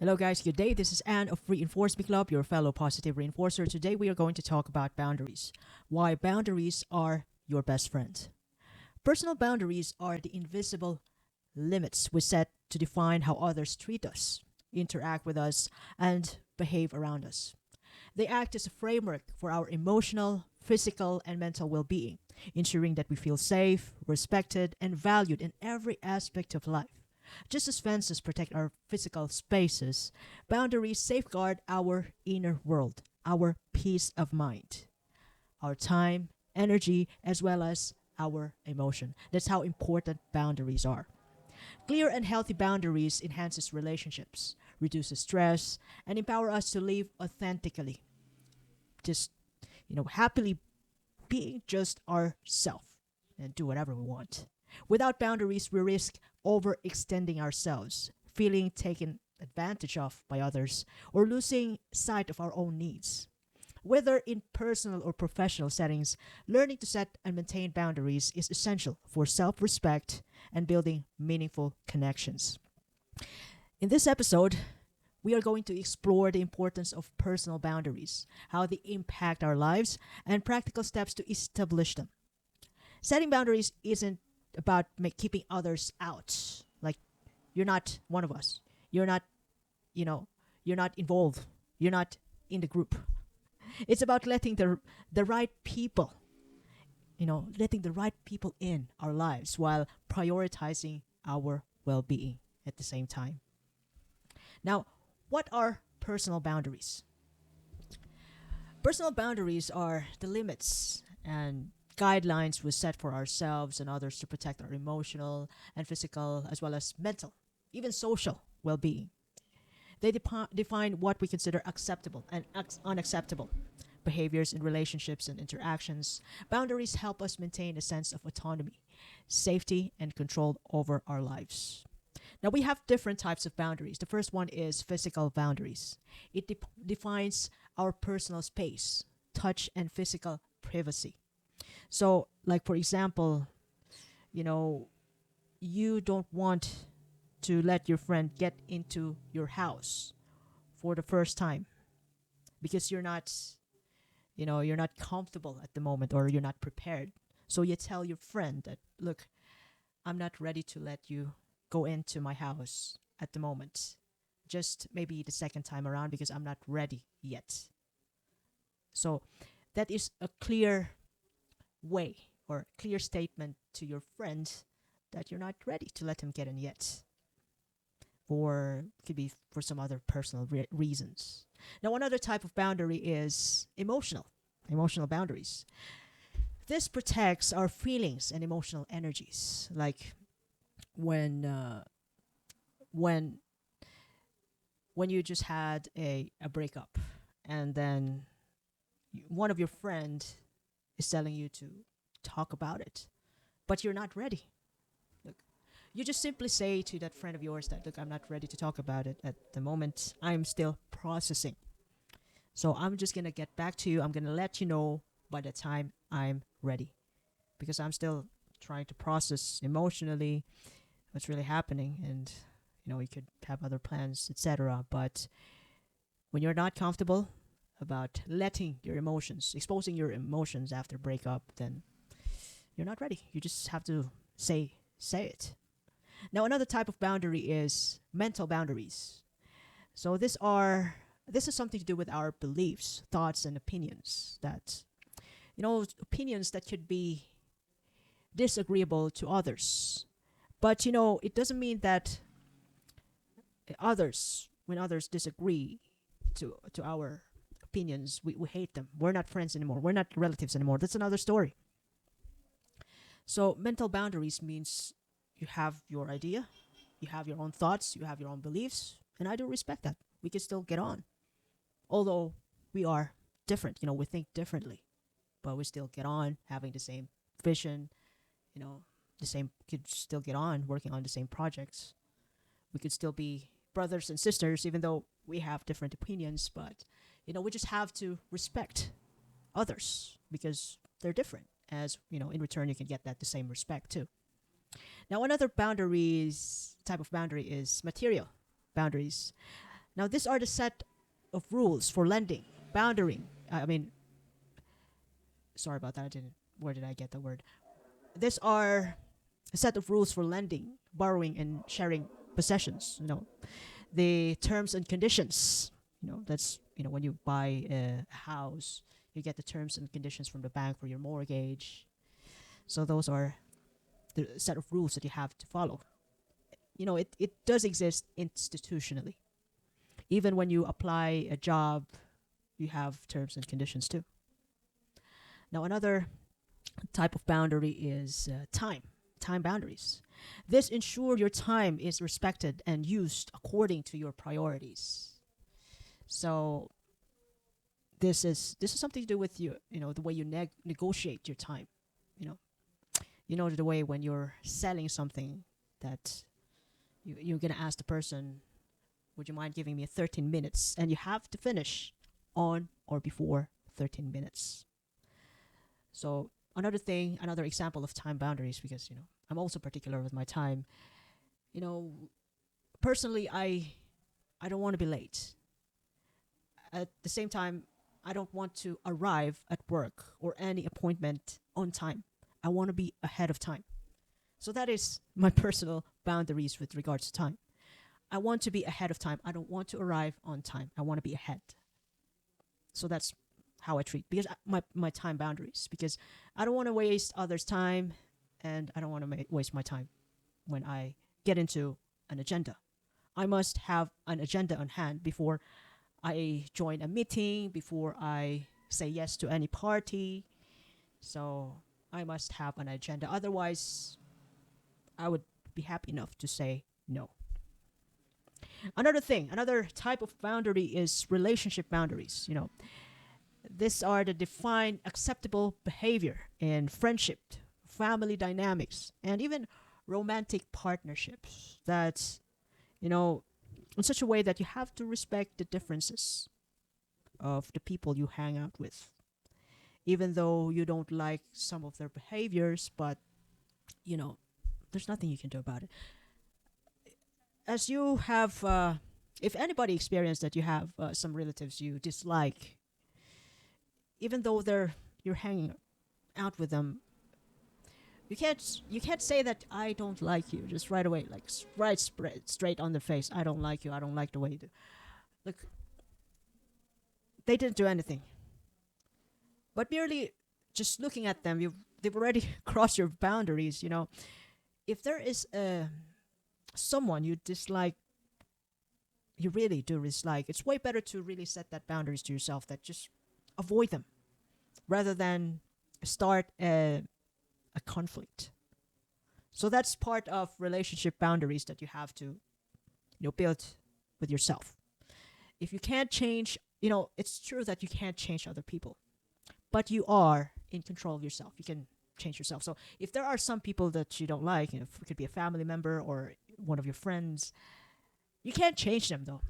Hello, guys. Good day. This is Anne of Reinforcement Club, your fellow positive reinforcer. Today, we are going to talk about boundaries. Why boundaries are your best friend. Personal boundaries are the invisible limits we set to define how others treat us, interact with us, and behave around us. They act as a framework for our emotional, physical, and mental well being, ensuring that we feel safe, respected, and valued in every aspect of life. Just as fences protect our physical spaces, boundaries safeguard our inner world, our peace of mind, our time, energy, as well as our emotion. That's how important boundaries are. Clear and healthy boundaries enhances relationships, reduces stress, and empower us to live authentically. Just, happily being just ourselves and do whatever we want. Without boundaries, we risk overextending ourselves, feeling taken advantage of by others, or losing sight of our own needs. Whether in personal or professional settings, learning to set and maintain boundaries is essential for self respect and building meaningful connections. In this episode, we are going to explore the importance of personal boundaries, how they impact our lives, and practical steps to establish them. Setting boundaries isn't about keeping others out. Like, you're not one of us. You're not, you know, you're not involved. You're not in the group. It's about letting the right people, letting the right people in our lives while prioritizing our well-being at the same time. Now, what are personal boundaries? Personal boundaries are the limits and guidelines we set for ourselves and others to protect our emotional and physical, as well as mental, even social well being. They define what we consider acceptable and unacceptable behaviors in relationships and interactions. Boundaries help us maintain a sense of autonomy, safety, and control over our lives. Now, we have different types of boundaries. The first one is physical boundaries. It defines our personal space, touch, and physical privacy. So, like for example, you know, you don't want to let your friend get into your house for the first time because you're not comfortable at the moment or you're not prepared. So you tell your friend that, look, I'm not ready to let you go into my house at the moment. Just maybe the second time around because I'm not ready yet. So that is a clear way or clear statement to your friend that you're not ready to let him get in yet. Or it could be for some other personal reasons. Now, another type of boundary is emotional boundaries. This protects our feelings and emotional energies. Like when uh, when when you just had a breakup and then one of your friend is telling you to talk about it, but you're not ready. Look, you just simply say to that friend of yours that, look, I'm not ready to talk about it at the moment. I'm still processing. So I'm just going to get back to you. I'm going to let you know by the time I'm ready because I'm still trying to process emotionally what's really happening, and you could have other plans, etc. But when you're not comfortable about letting your emotions, exposing your emotions after breakup, then you're not ready. You just have to say it. Now, another type of boundary is mental boundaries. So this is something to do with our beliefs, thoughts, and opinions that opinions that could be disagreeable to others. But it doesn't mean that when others disagree to our opinions, we hate them. We're not friends anymore. We're not relatives anymore. That's another story. So mental boundaries means you have your idea, you have your own thoughts, you have your own beliefs, and I do respect that. We can still get on. Although we are different, we think differently, but we still get on having the same vision, you know, the same could still get on working on the same projects. We could still be brothers and sisters even though we have different opinions, but we just have to respect others because they're different. As in return, you can get that the same respect too. Now, another type of boundary is material boundaries. Now, these are the set of rules for lending, boundarying. I mean, sorry about that. I didn't. Where did I get the word? These are a set of rules for lending, borrowing, and sharing possessions. The terms and conditions. That's when you buy a house, you get the terms and conditions from the bank for your mortgage. So those are the set of rules that you have to follow. It does exist institutionally. Even when you apply a job, you have terms and conditions too. Now, another type of boundary is time boundaries. This ensure your time is respected and used according to your priorities. So this is something to do with the way you negotiate your time. You know, the way when you're selling something that you're gonna ask the person, would you mind giving me 13 minutes? And you have to finish on or before 13 minutes. So another example of time boundaries, because I'm also particular with my time. You know, Personally, I don't want to be late. At the same time, I don't want to arrive at work or any appointment on time. I want to be ahead of time. So that is my personal boundaries with regards to time. I want to be ahead of time. I don't want to arrive on time. I want to be ahead. So that's how I treat, because my time boundaries, because I don't want to waste others' time, and I don't want to waste my time when I get into an agenda. I must have an agenda on hand before I join a meeting, before I say yes to any party. So I must have an agenda. Otherwise, I would be happy enough to say no. Another type of boundary is relationship boundaries. These are the defined acceptable behavior in friendship, family dynamics, and even romantic partnerships. That's, in such a way that you have to respect the differences of the people you hang out with. Even though you don't like some of their behaviors, but, you know, there's nothing you can do about it. As you have, if anybody experienced that you have some relatives you dislike, even though you're hanging out with them, you can't say that I don't like you just right away, like straight on the face. I don't like you. I don't like the way you do. Look, they didn't do anything, but merely just looking at them, they've already crossed your boundaries. If there is someone you dislike, you really do dislike, it's way better to really set that boundaries to yourself, that just avoid them rather than start a conflict. So that's part of relationship boundaries that you have to build with yourself. If you can't change, it's true that you can't change other people, but you are in control of yourself. You can change yourself. So if there are some people that you don't like, it could be a family member or one of your friends, you can't change them though,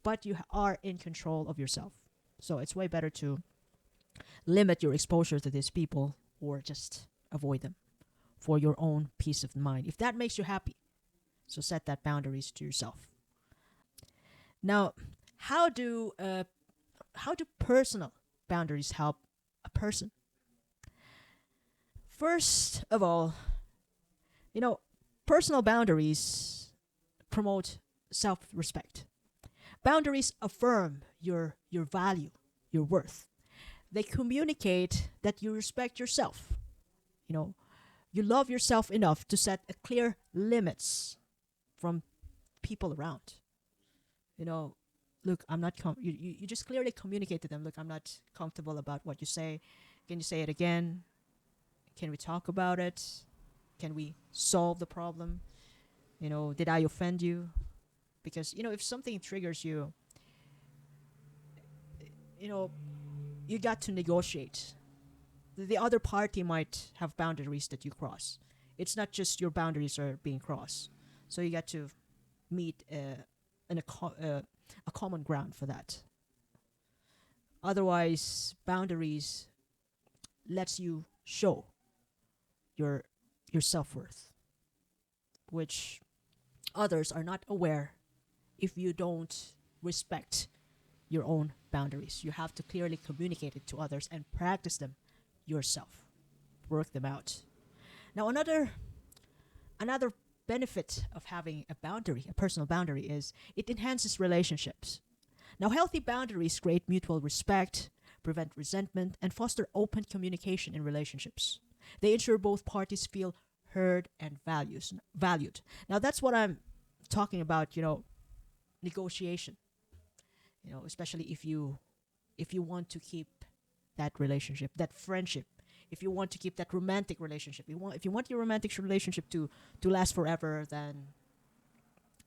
but you are in control of yourself. So it's way better to limit your exposure to these people or just avoid them for your own peace of mind. If that makes you happy, so set that boundaries to yourself. Now, how do personal boundaries help a person? First of all, personal boundaries promote self-respect. Boundaries affirm your value, your worth. They communicate that you respect yourself. You love yourself enough to set a clear limits from people around. Look, I'm not you just clearly communicate to them, look, I'm not comfortable about what you say. Can you say it again? Can we talk about it? Can we solve the problem? Did I offend you? Because if something triggers you, you know you got to negotiate. The other party might have boundaries that you cross. It's not just your boundaries are being crossed. So you got to meet a common ground for that. Otherwise, boundaries lets you show your your self-worth, which others are not aware if you don't respect your own boundaries. You have to clearly communicate it to others and practice them yourself. Work them out. Now, another benefit of having a boundary, a personal boundary, is it enhances relationships. Now, healthy boundaries create mutual respect, prevent resentment, and foster open communication in relationships. They ensure both parties feel heard and valued. Now, that's what I'm talking about, negotiation. Especially if you want to keep that relationship, that friendship, if you want to keep that romantic relationship, if you want your romantic relationship to last forever, then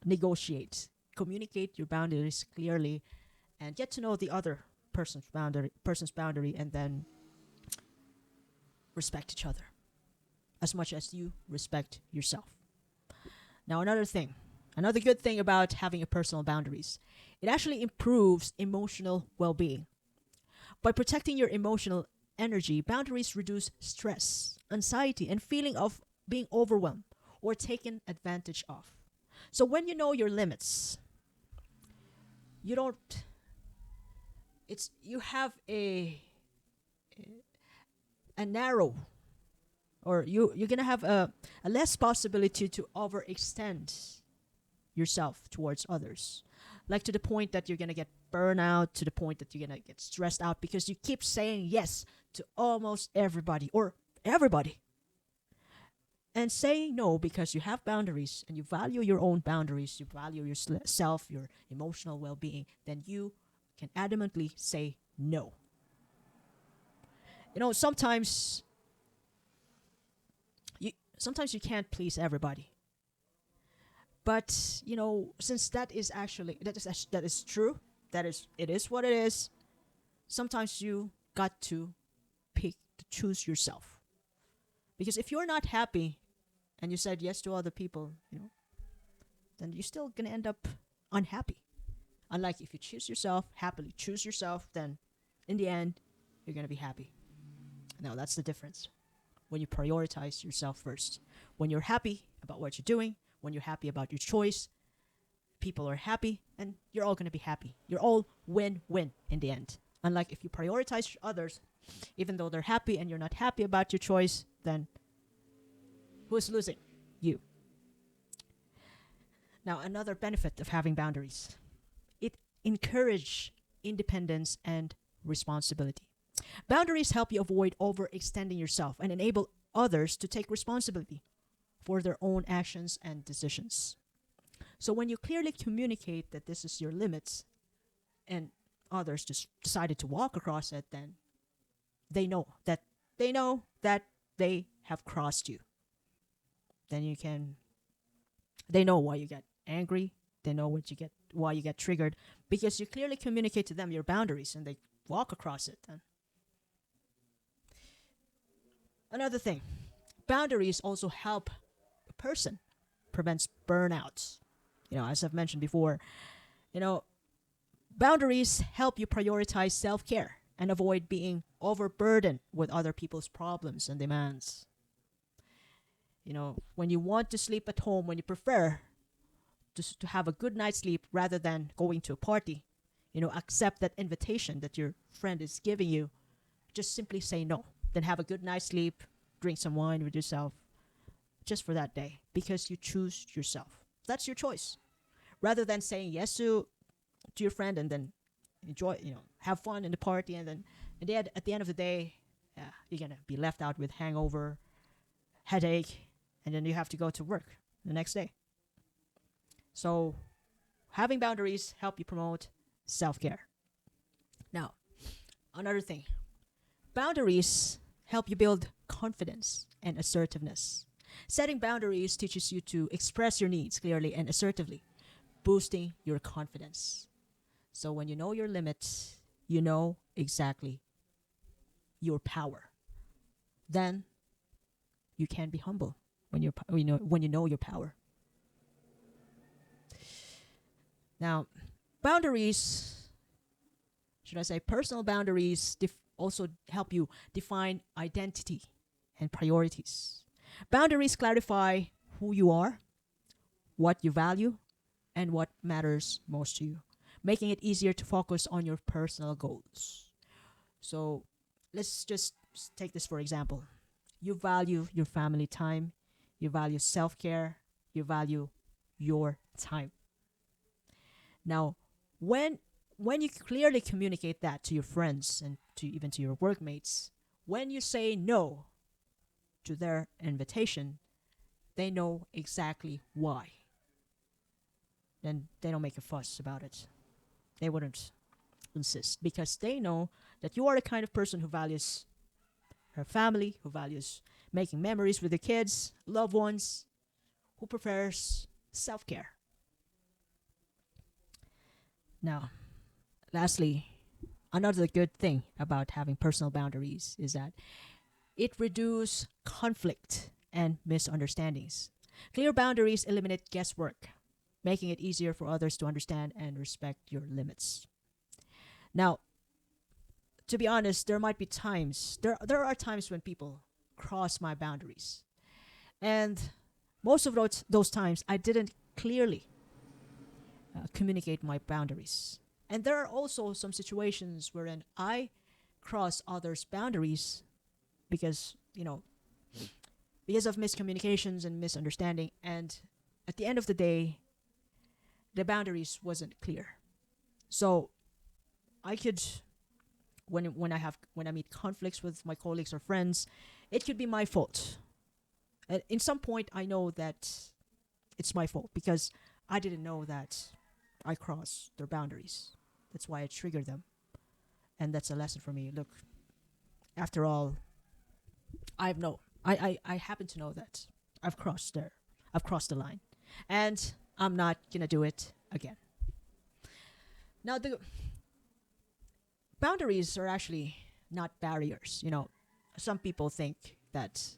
negotiate, communicate your boundaries clearly, and get to know the other person's boundary, and then respect each other as much as you respect yourself. Now, another good thing about having a personal boundaries, it actually improves emotional well-being. By protecting your emotional energy, boundaries reduce stress, anxiety, and feeling of being overwhelmed or taken advantage of. So when you know your limits, you don't you have a narrow, or you're gonna have a less possibility to overextend yourself towards others, like to the point that you're gonna get burnout, to the point that you're gonna get stressed out because you keep saying yes to almost everybody or everybody, and saying no because you have boundaries and you value your own boundaries, you value yourself, your emotional well-being, then you can adamantly say no. Sometimes you can't please everybody, but since that is true, it is what it is. Sometimes you got to choose yourself, because if you're not happy and you said yes to other people, then you're still gonna end up unhappy. Unlike if you happily choose yourself, then in the end you're gonna be happy. Now that's the difference. When you prioritize yourself first, when you're happy about what you're doing, when you're happy about your choice, people are happy, and you're all gonna be happy. You're all win-win in the end. Unlike if you prioritize others, even though they're happy and you're not happy about your choice, then who's losing? You. Now, another benefit of having boundaries, it encourages independence and responsibility. Boundaries help you avoid overextending yourself and enable others to take responsibility for their own actions and decisions. So when you clearly communicate that this is your limits, and others just decided to walk across it, then they know that they have crossed you. Then they know why you get angry. They know why you get triggered, because you clearly communicate to them your boundaries and they walk across it. Then another thing, boundaries also help a person prevents burnouts. As I've mentioned before, boundaries help you prioritize self-care and avoid being overburdened with other people's problems and demands. When you want to sleep at home, when you prefer to have a good night's sleep rather than going to a party, accept that invitation that your friend is giving you. Just simply say no. Then have a good night's sleep, drink some wine with yourself, just for that day, because you choose yourself. That's your choice. Rather than saying yes to your friend and then enjoy, have fun in the party, and then at the end of the day, you're gonna be left out with hangover, headache, and then you have to go to work the next day. So, having boundaries help you promote self-care. Now, another thing, boundaries help you build confidence and assertiveness. Setting boundaries teaches you to express your needs clearly and assertively, boosting your confidence. So when you know your limits, you know exactly your power. Then you can be humble when you know your power. Now, boundaries, should I say personal boundaries, also help you define identity and priorities. Boundaries clarify who you are, what you value, and what matters most to you. making it easier to focus on your personal goals. So let's just take this for example. You value your family time, you value self care, you value your time. Now, when when you clearly communicate that to your friends and to even to your workmates, when you say no to their invitation, they know exactly why. Then they don't make a fuss about it. They wouldn't insist because they know that you are the kind of person who values her family, who values making memories with the kids, loved ones, who prefers self care. Now, lastly, another good thing about having personal boundaries is that it reduces conflict and misunderstandings. Clear boundaries eliminate guesswork, making it easier for others to understand and respect your limits. Now, to be honest, there are times when people cross my boundaries. And most of those times I didn't clearly communicate my boundaries. And there are also some situations wherein I cross others' boundaries because, because of miscommunications and misunderstanding. And at the end of the day, the boundaries wasn't clear. So I could when I meet conflicts with my colleagues or friends, it could be my fault. And in some point, I know that it's my fault because I didn't know that I crossed their boundaries. That's why I triggered them, and that's a lesson for me. Look, after all, I happen to know that I've crossed the line, and I'm not gonna do it again. Now the boundaries are actually not barriers. Some people think that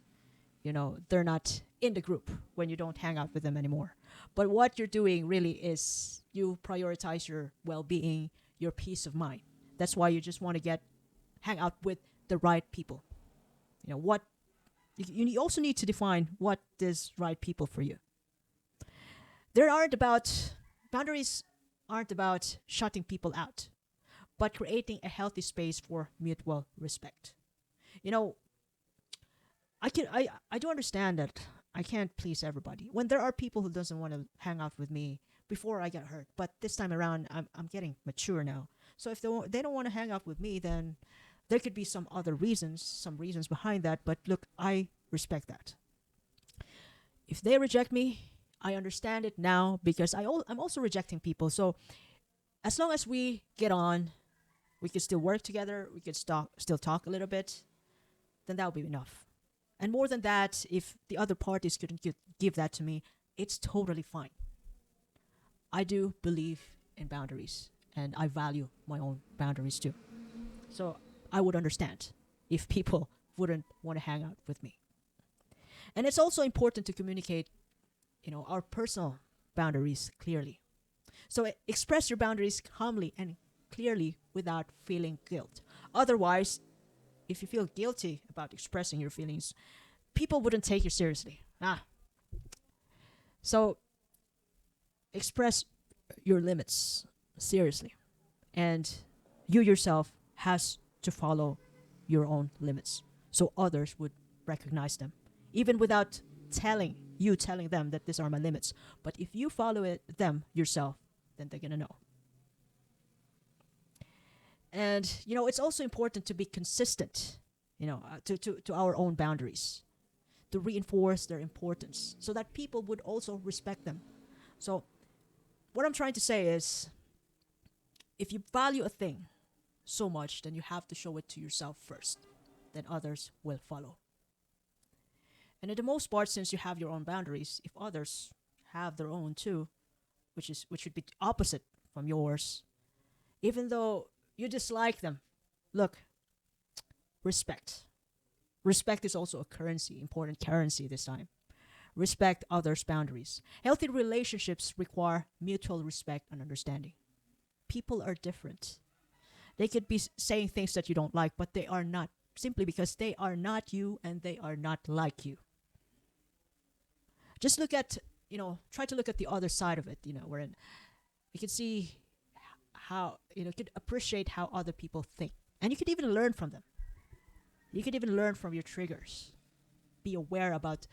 they're not in the group when you don't hang out with them anymore. But what you're doing really is you prioritize your well-being, your peace of mind. That's why you just want to get hang out with the right people. What you also need to define what is right people for you. There aren't about Boundaries aren't about shutting people out, but creating a healthy space for mutual respect. You know, I do understand that I can't please everybody. When there are people who doesn't want to hang out with me before I get hurt, but this time around I'm getting mature now. So if they don't want to hang out with me, then there could be some reasons behind that. But look, I respect that. If they reject me, I understand it now because I'm also rejecting people. So as long as we get on, we could still work together. We could still talk a little bit. Then that would be enough. And more than that, if the other parties couldn't give that to me, it's totally fine. I do believe in boundaries, and I value my own boundaries too. So I would understand if people wouldn't want to hang out with me. And it's also important to communicate, our personal boundaries clearly. So express your boundaries calmly and clearly without feeling guilt. Otherwise, if you feel guilty about expressing your feelings, people wouldn't take you seriously. So express your limits seriously, and you yourself has to follow your own limits so others would recognize them, even without telling them that these are my limits. But if you follow them yourself, then they're gonna know. And it's also important to be consistent, to our own boundaries, to reinforce their importance so that people would also respect them. So what I'm trying to say is, if you value a thing so much, then you have to show it to yourself first. Then others will follow. And in the most part, since you have your own boundaries, if others have their own too, which should be opposite from yours, even though you dislike them, look, respect. Respect is also a currency, important currency this time. Respect others' boundaries. Healthy relationships require mutual respect and understanding. People are different. They could be saying things that you don't like, but they are not, simply because they are not you and they are not like you. Just try to look at the other side of it, wherein you can see how, could appreciate how other people think. And you could even learn from them. You could even learn from your triggers. Be aware about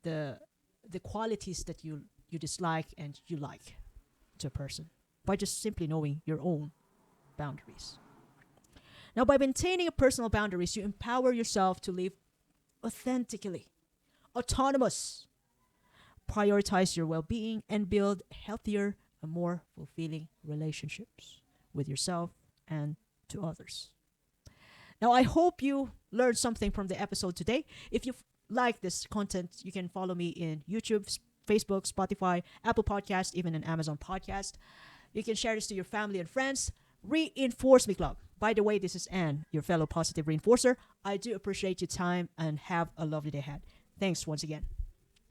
the the qualities that you dislike and you like to a person by just simply knowing your own boundaries. Now, by maintaining a personal boundaries, you empower yourself to live authentically, autonomous, prioritize your well-being, and build healthier and more fulfilling relationships with yourself and to others. Now, I hope you learned something from the episode today. If you like this content, you can follow me in YouTube, Facebook, Spotify, Apple Podcast, even an Amazon Podcast. You can share this to your family and friends. Reinforce Me Club. By the way, this is Anne, your fellow positive reinforcer. I do appreciate your time and have a lovely day ahead. Thanks once again.